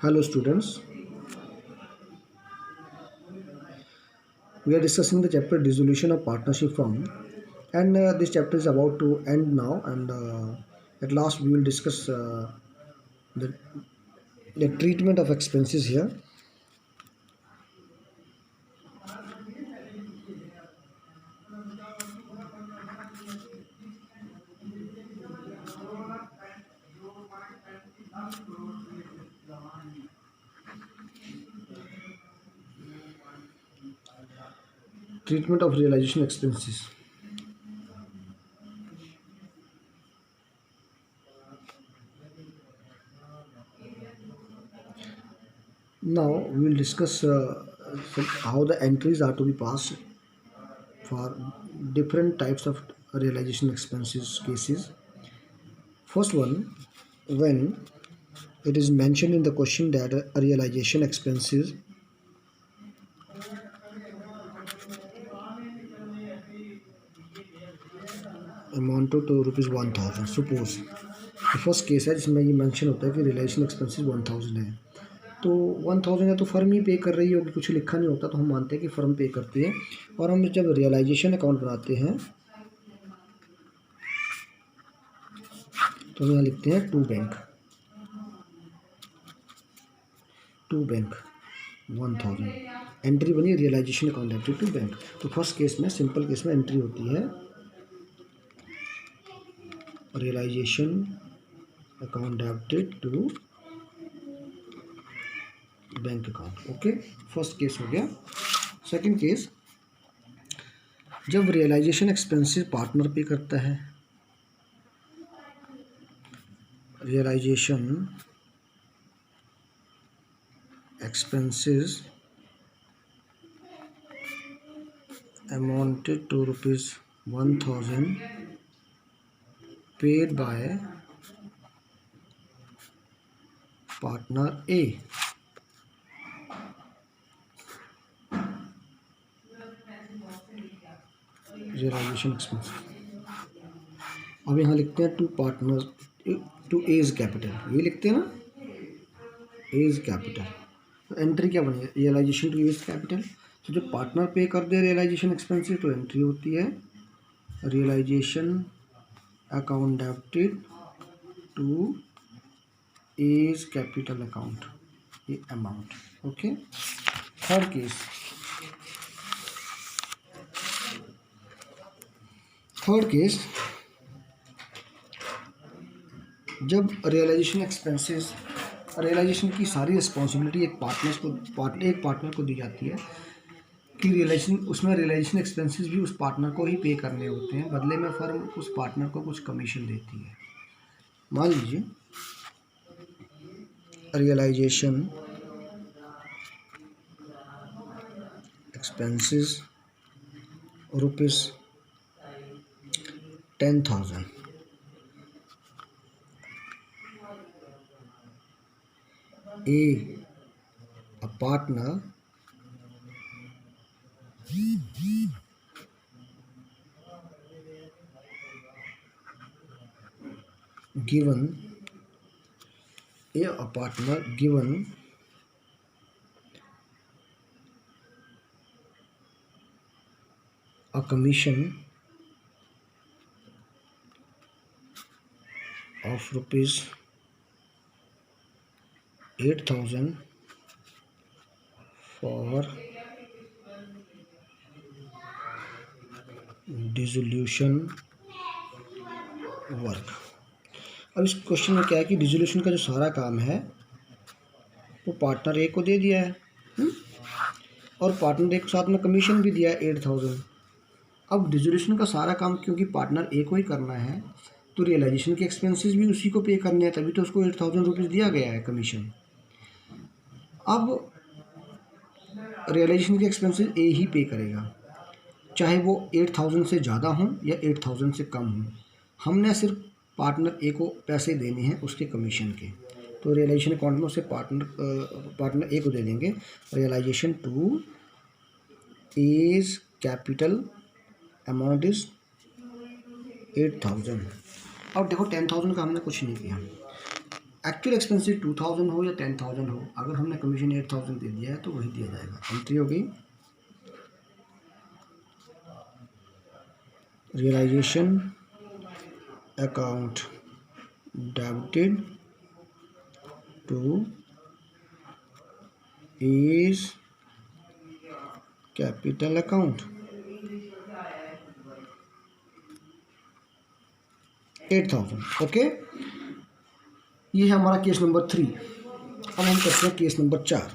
Hello students, we are discussing the chapter dissolution of partnership firm and this chapter is about to end now and at last we will discuss the, the treatment of expenses here. Treatment of realization expenses. Now we will discuss how the entries are to be passed for different types of realization expenses cases. First one, when it is mentioned in the question that a realization expenses amounted to ₹1000. Suppose first case है जिसमें ये mention होता है कि realisation expenses 1000 है, तो 1000 है तो फर्म ही पे कर रही होगी, कुछ लिखा नहीं होता तो हम मानते हैं कि फर्म पे करती है। और हम जब रियलाइजेशन अकाउंट बनाते हैं तो यहाँ लिखते हैं टू बैंक 1000 एंट्री बनी realisation account debited to bank. तो फर्स्ट केस में सिंपल केस में एंट्री होती है realisation account debited to bank account. Okay, first case हो गया। सेकंड केस, जब रियलाइजेशन एक्सपेंसेस पार्टनर पे करता है, realisation expenses amounted to ₹1000 paid by partner A. Realisation expense अब यहाँ लिखते हैं to partner to A's capital, ये लिखते हैं ना एज कैपिटल। तो एंट्री क्या बनी, रियलाइजेशन टू एज कैपिटल। तो जब पार्टनर पे कर दे रियलाइजेशन एक्सपेंसेस तो एंट्री होती है realisation account debited to A's capital account, ये अमाउंट। ओके, थर्ड केस, जब रियलाइजेशन एक्सपेंसेस, रियलाइजेशन की सारी रिस्पॉन्सिबिलिटी एक पार्टनर को दी जाती है कि रियलाइजेशन, उसमें रियलाइजेशन एक्सपेंसेस भी उस पार्टनर को ही पे करने होते हैं, बदले में फर्म उस पार्टनर को कुछ कमीशन देती है। मान लीजिए realisation expenses ₹10,000, a partner given a commission of ₹8,000 for dissolution work. अब इस क्वेश्चन में क्या है कि डिसोल्यूशन का जो सारा काम है वो पार्टनर ए को दे दिया है और पार्टनर ए को साथ में कमीशन भी दिया है 8,000। अब डिसोल्यूशन का सारा काम क्योंकि पार्टनर ए को ही करना है तो रियलाइजेशन के एक्सपेंसेस भी उसी को पे करने हैं, तभी तो उसको ₹8,000 दिया गया है कमीशन। अब रियलाइजेशन के एक्सपेंसेस ए ही पे करेगा, चाहे वो 8,000 से ज़्यादा हों या 8,000 से कम हों, हमने सिर्फ पार्टनर ए को पैसे देने हैं उसके कमीशन के। तो रियलाइजेशन अकाउंट में उसे पार्टनर ए को दे देंगे realisation to A's capital amount is 8,000। अब देखो 10,000 का हमने कुछ नहीं किया, एक्चुअल एक्सपेंसिस 2000 हो या 10,000 हो, अगर हमने कमीशन 8000 दे दिया है तो वही दिया जाएगा। एंट्री हो गई realisation account debited to A's capital account 8000। Okay, ये है हमारा केस नंबर 3। अब हम करते हैं case number 4।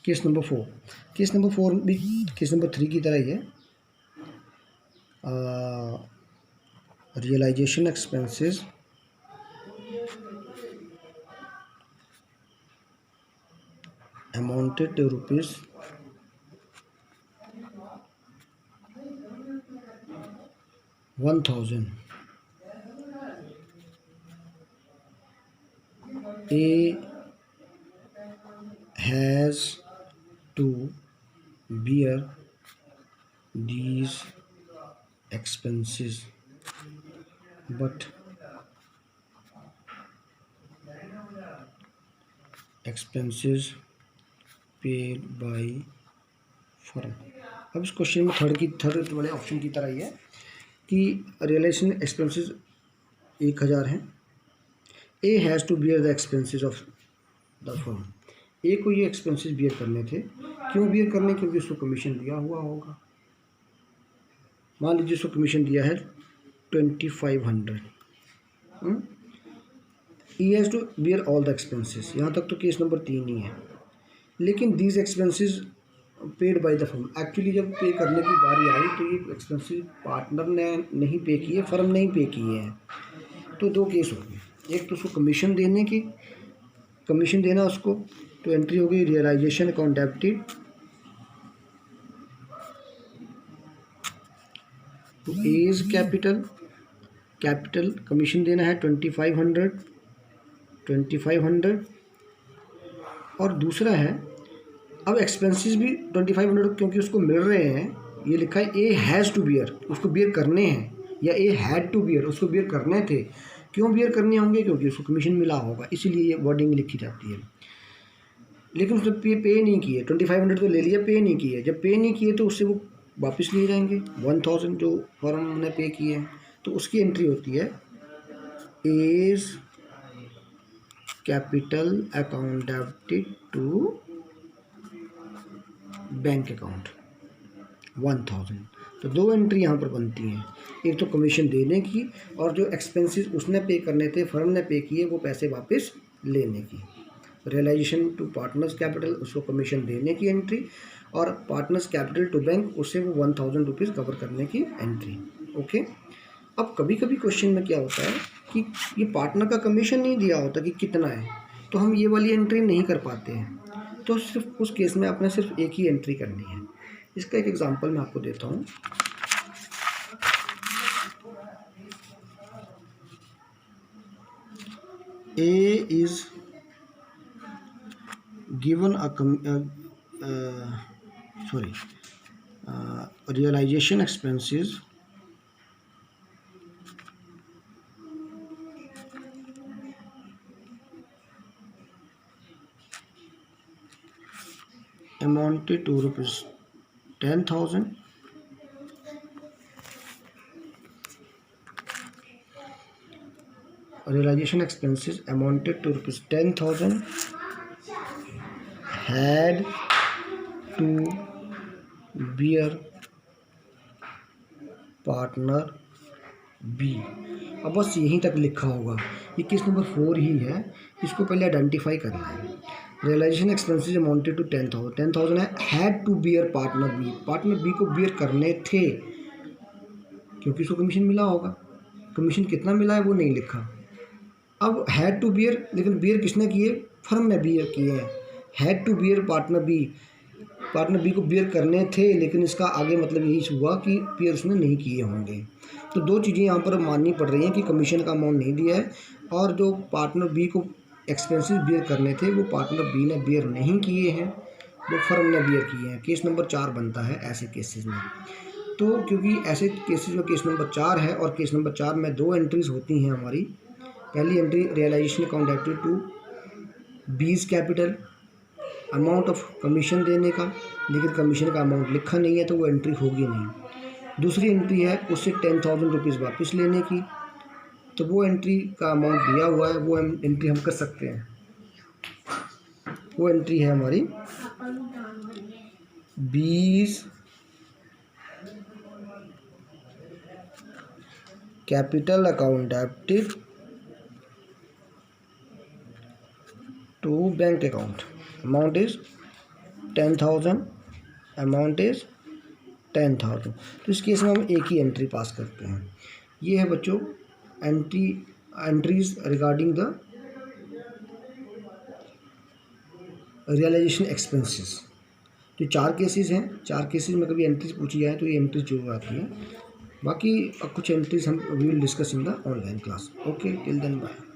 Case number 4। Case number 4 भी केस नंबर 3 की तरह ही है। Realisation expenses amounted to rupees 1000। A has to bear these expenses, but expenses paid by firm। अब इस क्वेश्चन में थर्ड वाले ऑप्शन की तरह ही है कि रियलाइजेशन एक्सपेंसेस 1000 हैं। A has to bear the expenses of the firm. A को ये एक्सपेंसेस बियर करने थे। क्यों बियर करने? क्योंकि उसको कमीशन दिया हुआ होगा। मान लीजिए उसको कमीशन दिया है 2500। E has to bear all the expenses. यहाँ तक तो केस नंबर 3 ही है। लेकिन these expenses paid by the firm, actually जब पे करने की बारी आई तो ये एक्सपेंसेस पार्टनर ने नहीं पे किए, फर्म नहीं पे किए हैं। तो दो केस हो गए, एक तो उसको कमीशन देने की, कमीशन देना उसको, तो एंट्री हो गई realisation account debited to A's capital. Capital commission देना है 2500। और दूसरा है अब एक्सपेंसेस भी 2500 क्योंकि उसको मिल रहे हैं। ये लिखा है ए हैज़ टू बियर, उसको बियर करने हैं, या ए हैड टू बियर, उसको बियर करने थे। क्यों बियर करने होंगे? क्योंकि उसको कमीशन मिला होगा, इसीलिए ये वर्डिंग लिखी जाती है। लेकिन उसने पे नहीं किए, 2500 तो ले लिया, पे नहीं किए। जब पे नहीं किए तो उससे वो वापस लिए जाएंगे 1000 जो फर्म ने पे किए हैं। तो उसकी एंट्री होती है A's capital account debited to bank account 1000। तो दो एंट्री यहाँ पर बनती हैं, एक तो कमीशन देने की और जो एक्सपेंसेस उसने पे करने थे, फर्म ने पे किए, वो पैसे वापस लेने की। रियलाइजेशन टू पार्टनर्स कैपिटल, उसको कमीशन देने की एंट्री, और पार्टनर्स कैपिटल टू बैंक, उससे वो 1000 रुपीज़ कवर करने की एंट्री। ओके, अब कभी कभी क्वेश्चन में क्या होता है कि ये पार्टनर का कमीशन नहीं दिया होता कि कितना है, तो हम ये वाली एंट्री नहीं कर पाते हैं। तो सिर्फ उस केस में आपने सिर्फ एक ही एंट्री करनी है। इसका एक एग्जांपल मैं आपको देता हूँ। A is given realization expenses amounted to rupees 10,000 realization expenses amounted to rupees 10,000 had to bear partner B। अब बस यहीं तक लिखा होगा। ये केस नंबर 4 ही है, इसको पहले आइडेंटिफाई करना है। रियलाइजेशन एक्सपेंसेस अमाउंटेड टू 10,000 है, had to bear partner B, partner B को बियर करने थे क्योंकि उसको कमीशन मिला होगा। कमीशन कितना मिला है वो नहीं लिखा। अब हैड टू बियर, लेकिन बियर किसने किए? फर्म ने बियर किए हैं। Had to bear partner B, partner B को बियर करने थे, लेकिन इसका आगे मतलब यही हुआ कि बियर उसने नहीं किए होंगे। तो दो चीज़ें यहाँ पर माननी पड़ रही हैं कि कमीशन का अमाउंट नहीं दिया है, और जो पार्टनर बी को एक्सपेंसेस बियर करने थे वो पार्टनर बी ने बियर नहीं किए हैं, वो फर्म ने बियर किए हैं। केस नंबर 4 बनता है ऐसे केसेस में। तो क्योंकि ऐसे केसेस में केस नंबर 4 है, और केस नंबर 4 में 2 एंट्रीज होती हैं हमारी। पहली entry realisation account debited to B's capital, amount of commission देने का, लेकिन कमीशन का अमाउंट लिखा नहीं है तो वो एंट्री होगी नहीं। दूसरी एंट्री है उससे 10,000 रुपीज़ वापस लेने की, तो वो एंट्री का अमाउंट दिया हुआ है, वो एंट्री हम कर सकते हैं। वो एंट्री है हमारी B's capital account debited to bank account, amount is 10,000, amount is 10,000। तो इस केस में हम एक ही एंट्री पास करते हैं। ये है बच्चों entries regarding the realisation expenses. तो 4 केसेस हैं, 4 केसेस में कभी एंट्रीज पूछी जाए तो ये एंट्रीज जरूर आती है। बाकी कुछ एंट्रीज हम we will discuss in the online class. Okay, till then bye.